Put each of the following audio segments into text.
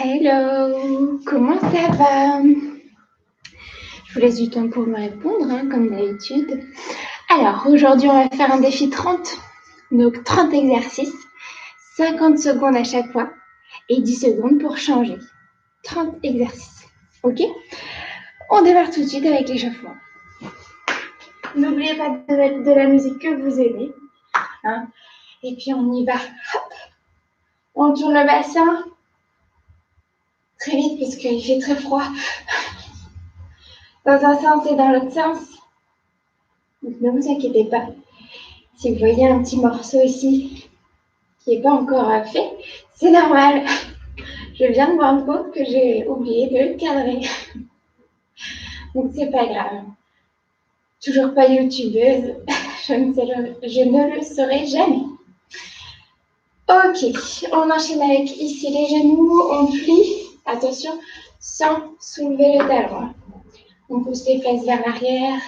Hello, comment ça va? Je vous laisse du temps pour me répondre, comme d'habitude. Alors, aujourd'hui, on va faire un défi 30. Donc, 30 exercices, 50 secondes à chaque fois et 10 secondes pour changer. 30 exercices, ok? On démarre tout de suite avec l'échauffement. N'oubliez pas de mettre de la musique que vous aimez. Et puis, on y va. Hop. On tourne le bassin. Très vite, parce qu'il fait très froid. Dans un sens et dans l'autre sens. Donc, ne vous inquiétez pas. Si vous voyez un petit morceau ici qui n'est pas encore fait, c'est normal. Je viens de me rendre compte que j'ai oublié de le cadrer. Donc, c'est pas grave. Toujours pas youtubeuse. Je ne le serai jamais. Ok, on enchaîne avec ici les genoux, on plie. Attention, sans soulever le talon. On pousse les fesses vers l'arrière.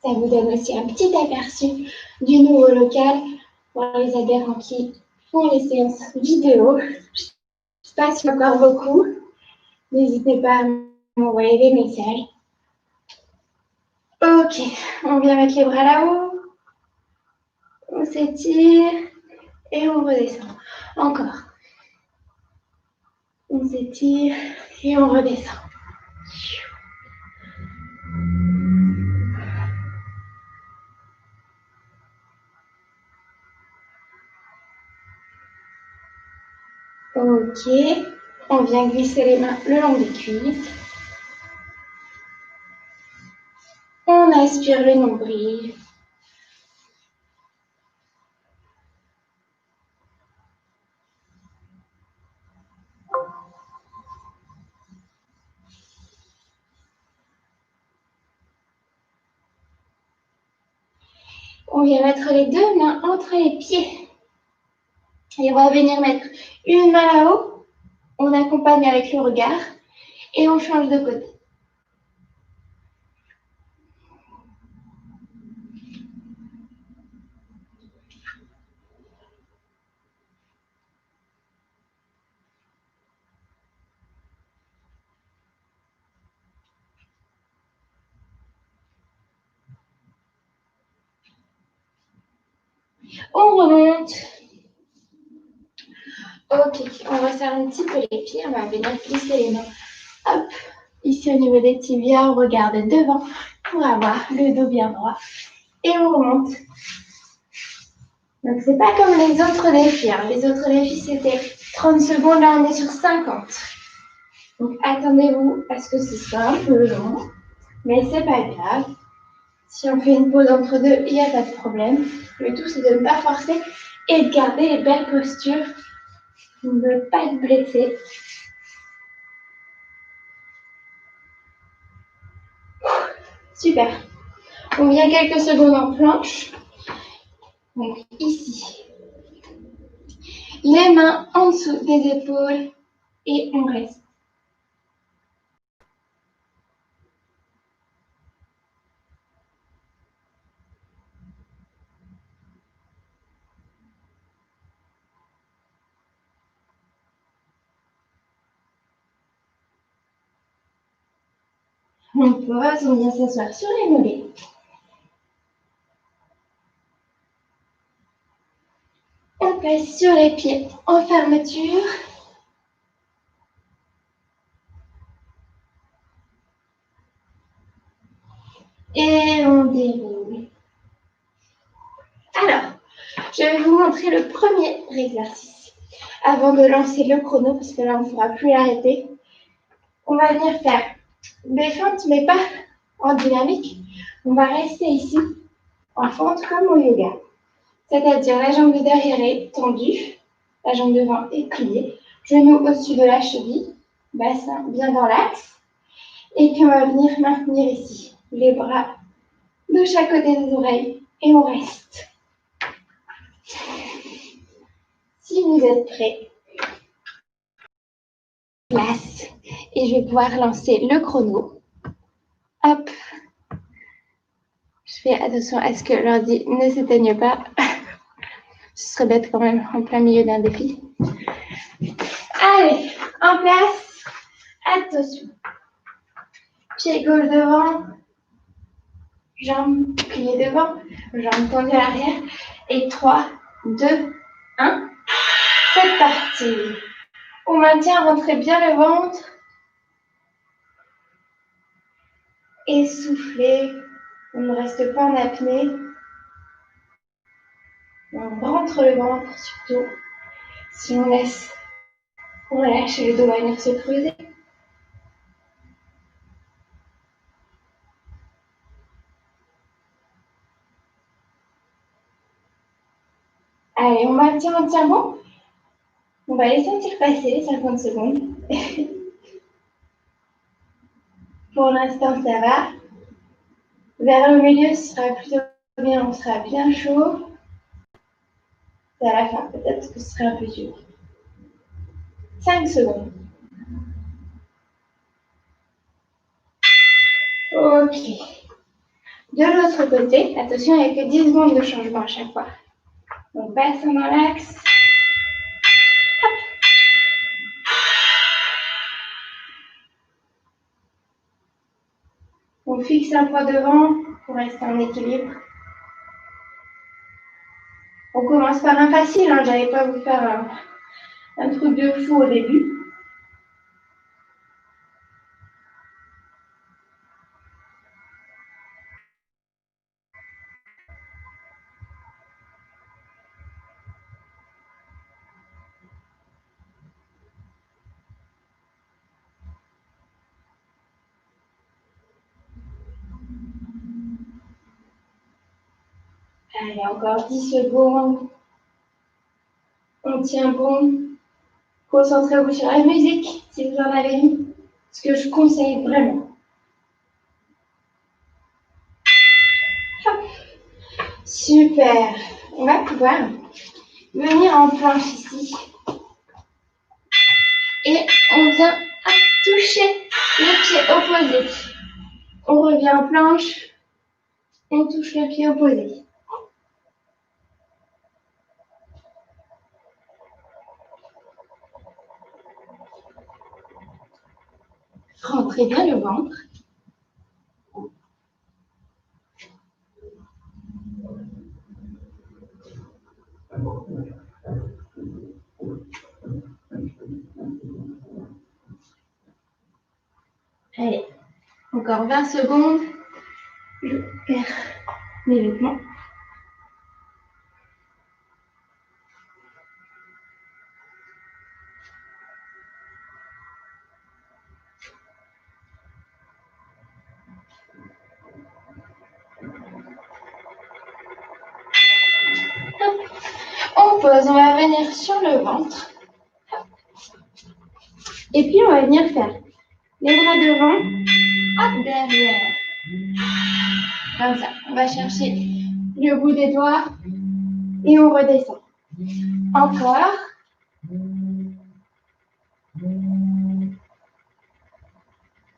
Ça vous donne aussi un petit aperçu du nouveau local pour les adhérents qui font les séances vidéo. Je ne sais pas si encore beaucoup. N'hésitez pas à m'envoyer des messages. Ok, on vient mettre les bras là-haut. On s'étire et on redescend. Encore. On s'étire et on redescend. Ok, on vient glisser les mains le long des cuisses. On aspire le nombril. On vient mettre les deux mains entre les pieds. Et on va venir mettre une main là-haut. On accompagne avec le regard et on change de côté. On remonte. Ok, on resserre un petit peu les pieds. On va venir glisser les mains. Hop, ici au niveau des tibias, on regarde devant pour avoir le dos bien droit. Et on remonte. Donc, c'est pas comme les autres défis. Les autres défis, c'était 30 secondes. Là, on est sur 50. Donc, attendez-vous à ce que ce soit un peu long. Mais c'est pas grave. Si on fait une pause entre deux, il n'y a pas de problème. Le tout, c'est de ne pas forcer et de garder les belles postures. De ne pas être blessé. Super. On vient quelques secondes en planche. Donc, ici. Les mains en dessous des épaules et on reste. On pose, on vient s'asseoir sur les mollets. On passe sur les pieds en fermeture. Et on déroule. Alors, je vais vous montrer le premier exercice. Avant de lancer le chrono, parce que là, on ne pourra plus l'arrêter. On va venir faire des fentes, mais pas en dynamique. On va rester ici, en fente comme au yoga. C'est-à-dire la jambe de derrière est tendue, la jambe devant est pliée, genou au-dessus de la cheville, bassin bien dans l'axe. Et puis on va venir maintenir ici les bras de chaque côté des oreilles et on reste. Si vous êtes prêts, place et je vais pouvoir lancer le chrono. Hop, fais attention à ce que l'ordi ne s'éteigne pas. Ce serait bête quand même en plein milieu d'un défi. Allez, en place. Attention. Pied gauche devant. Jambes pliées devant. Jambes tendues à l'arrière. Et 3, 2, 1. C'est parti. On maintient, rentrez bien le ventre. Et soufflez. On ne reste pas en apnée. On rentre le ventre surtout. Si on laisse relâcher le dos va venir se creuser. Allez, on maintient, on tient bon. On va les sentir passer, 50 secondes. Pour l'instant, ça va. Vers le milieu, ce sera plutôt bien, on sera bien chaud. C'est à la fin, peut-être que ce sera un peu dur. 5 secondes. Ok. De l'autre côté, attention, il n'y a que 10 secondes de changement à chaque fois. On passe dans l'axe. On fixe un poids devant pour rester en équilibre. On commence par un facile, hein. Je n'allais pas vous faire un truc de fou au début. Allez, encore 10 secondes. On tient bon. Concentrez-vous sur la musique si vous en avez une. Ce que je conseille vraiment. Hop. Super. On va pouvoir venir en planche ici. Et on vient toucher le pied opposé. On revient en planche. On touche le pied opposé. Rentrez bien le ventre. Allez, encore 20 secondes. Je perds mes vêtements. On pose, on va venir sur le ventre. Et puis on va venir faire les bras devant, hop, derrière. Comme ça, on va chercher le bout des doigts et on redescend. Encore.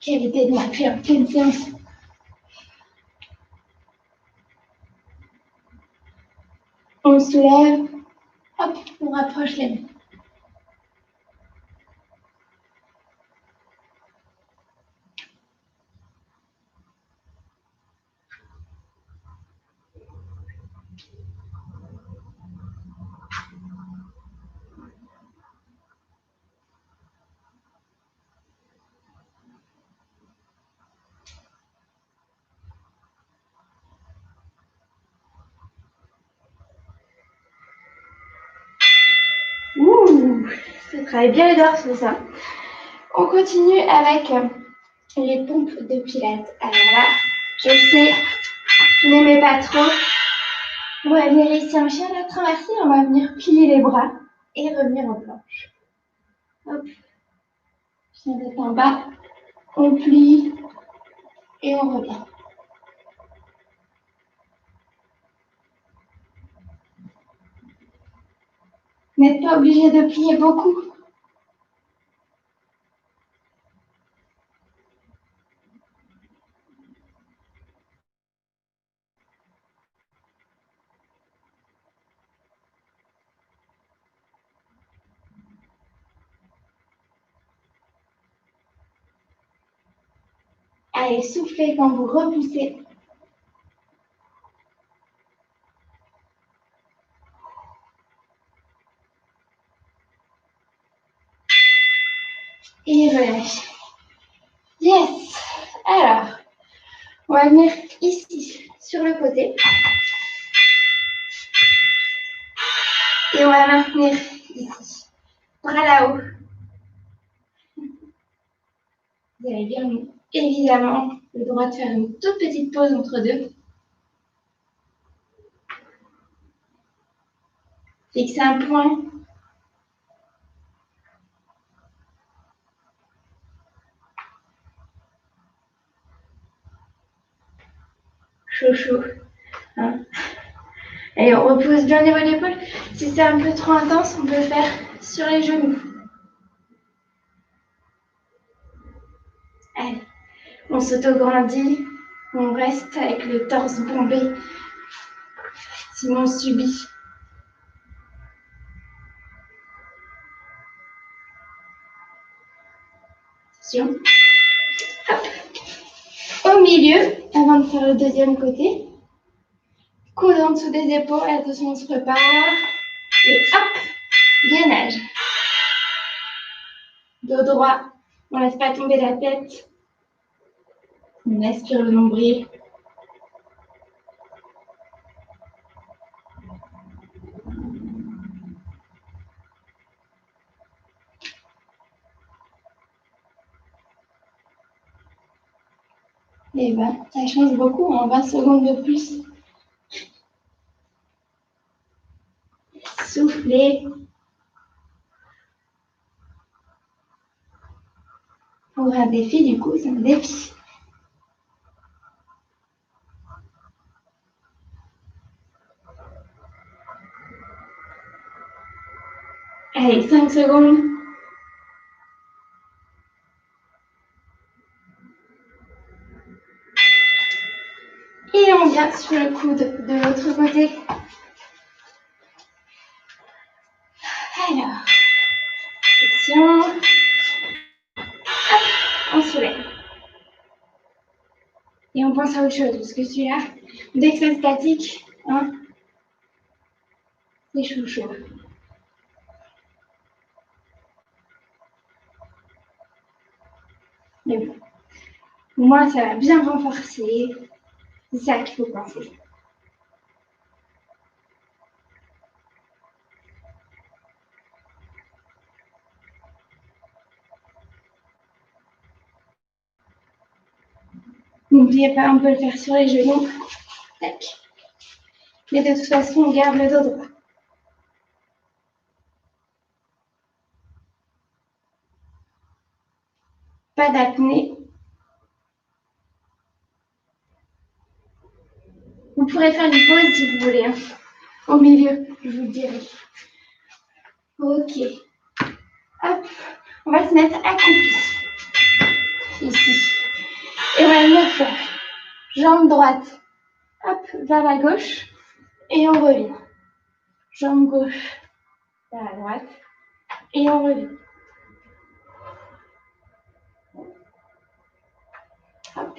Qualité de ma en pleine séance. On soulève, hop, on rapproche les mains. Ouh, ça travaille bien les dorsaux, ça. On continue avec les pompes de pilates. Alors là, je sais, vous n'aimez pas trop. On va venir ici en chien de traversée, on va venir plier les bras et revenir en planche. Hop, chien d'être en bas, on plie et on revient. Vous n'êtes pas obligé de plier beaucoup. Allez, soufflez quand vous repoussez. Et relâchez. Yes. Alors, on va venir ici, sur le côté. Et on va maintenir ici. Bras là-haut. Vous avez bien, évidemment, le droit de faire une toute petite pause entre deux. Fixez un point. Chaud, chaud. Hein. Et on repose bien les niveau d'épaule. Si c'est un peu trop intense, on peut le faire sur les genoux. Allez, on s'auto-grandit. On reste avec le torse bombé. Sinon, on subit. Attention. Hop. Au milieu, avant de faire le deuxième côté. Coude en dessous des épaules. Attention, on se prépare. Et hop, gainage. Dos droit. On ne laisse pas tomber la tête. On aspire le nombril. Et ben, ça change beaucoup en 20 secondes de plus. Soufflez. Pour un défi, du coup, c'est un défi. Allez, 5 secondes. Et on vient sur le coude de l'autre côté. Alors, attention. Hop, on soulève. Et on pense à autre chose, parce que celui-là, dès que c'est statique, hein, c'est chaud chaud. Mais bon, pour moi, ça va bien renforcer. C'est ça qu'il faut penser. N'oubliez pas, on peut le faire sur les genoux. Tac. Mais de toute façon, on garde le dos droit. Pas d'apnée. Vous pourrez faire une pause si vous voulez. Hein. Au milieu, je vous le dirai. Ok. Hop. On va se mettre accroupi. Ici. Et on va venir faire jambe droite. Hop, vers la gauche. Et on revient. Jambe gauche vers la droite. Et on revient. Hop.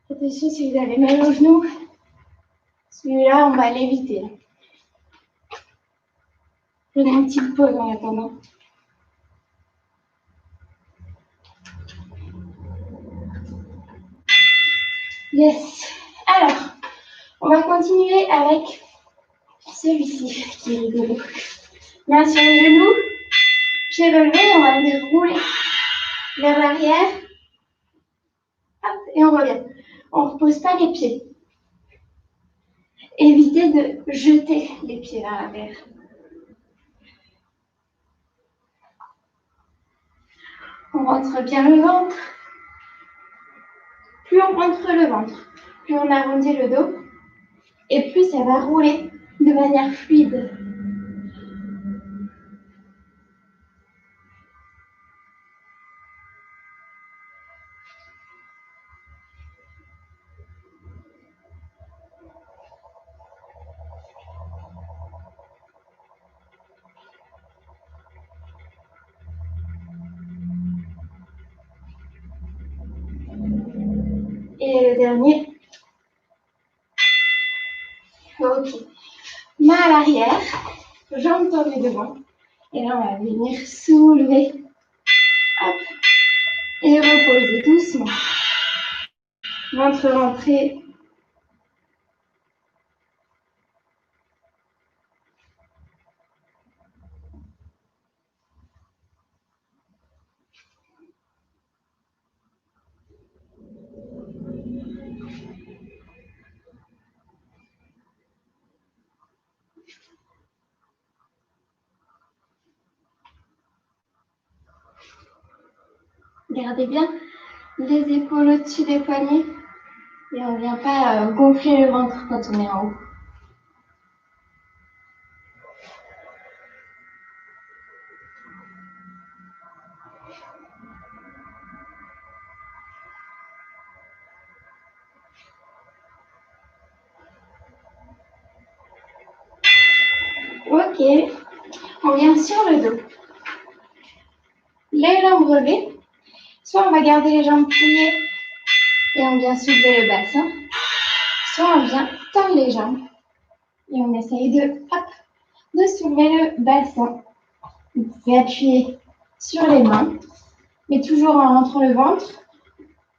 Attention si vous avez mal au genou. Celui-là, on va l'éviter. Prenez une petite pause en attendant. Yes. Alors, on va continuer avec celui-ci qui est rigolo. Main sur le genou, pied levé, on va venir rouler vers l'arrière. Hop, et on revient. On ne repose pas les pieds. Évitez de jeter les pieds vers l'arrière. On rentre bien le ventre. Plus on rentre le ventre, plus on arrondit le dos et plus ça va rouler de manière fluide. Et le dernier. Ok. Main à l'arrière, jambes tendues devant. Et là, on va venir soulever. Hop. Et reposer doucement. Ventre rentré. Gardez bien les épaules au-dessus des poignets. Et on ne vient pas gonfler le ventre quand on est en haut. Ok, on vient sur le dos. Les jambes relevées. Soit on va garder les jambes pliées et on vient soulever le bassin. Soit on vient tendre les jambes et on essaye de soulever le bassin. Vous pouvez appuyer sur les mains, mais toujours en rentrant le ventre,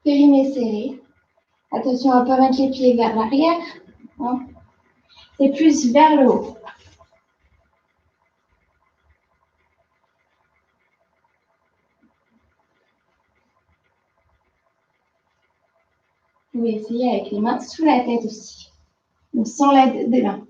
périnée serré. Attention à ne pas mettre les pieds vers l'arrière. Hein. C'est plus vers le haut. Vous pouvez essayer avec les mains sous la tête aussi, donc sans l'aide des mains.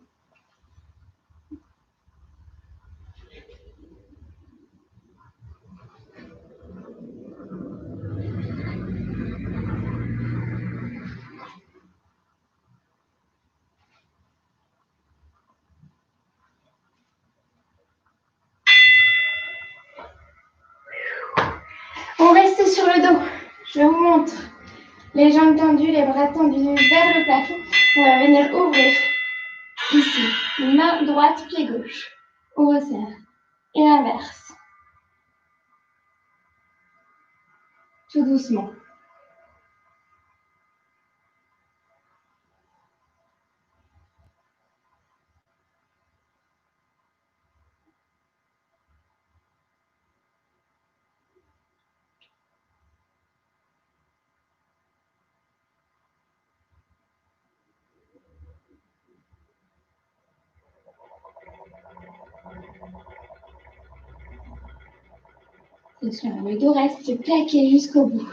On reste sur le dos. Je vous montre. Les jambes tendues, les bras tendus vers le plafond. On va venir ouvrir ici. Main droite, pied gauche. On resserre. Et l'inverse. Tout doucement. Le dos reste plaqué jusqu'au bout.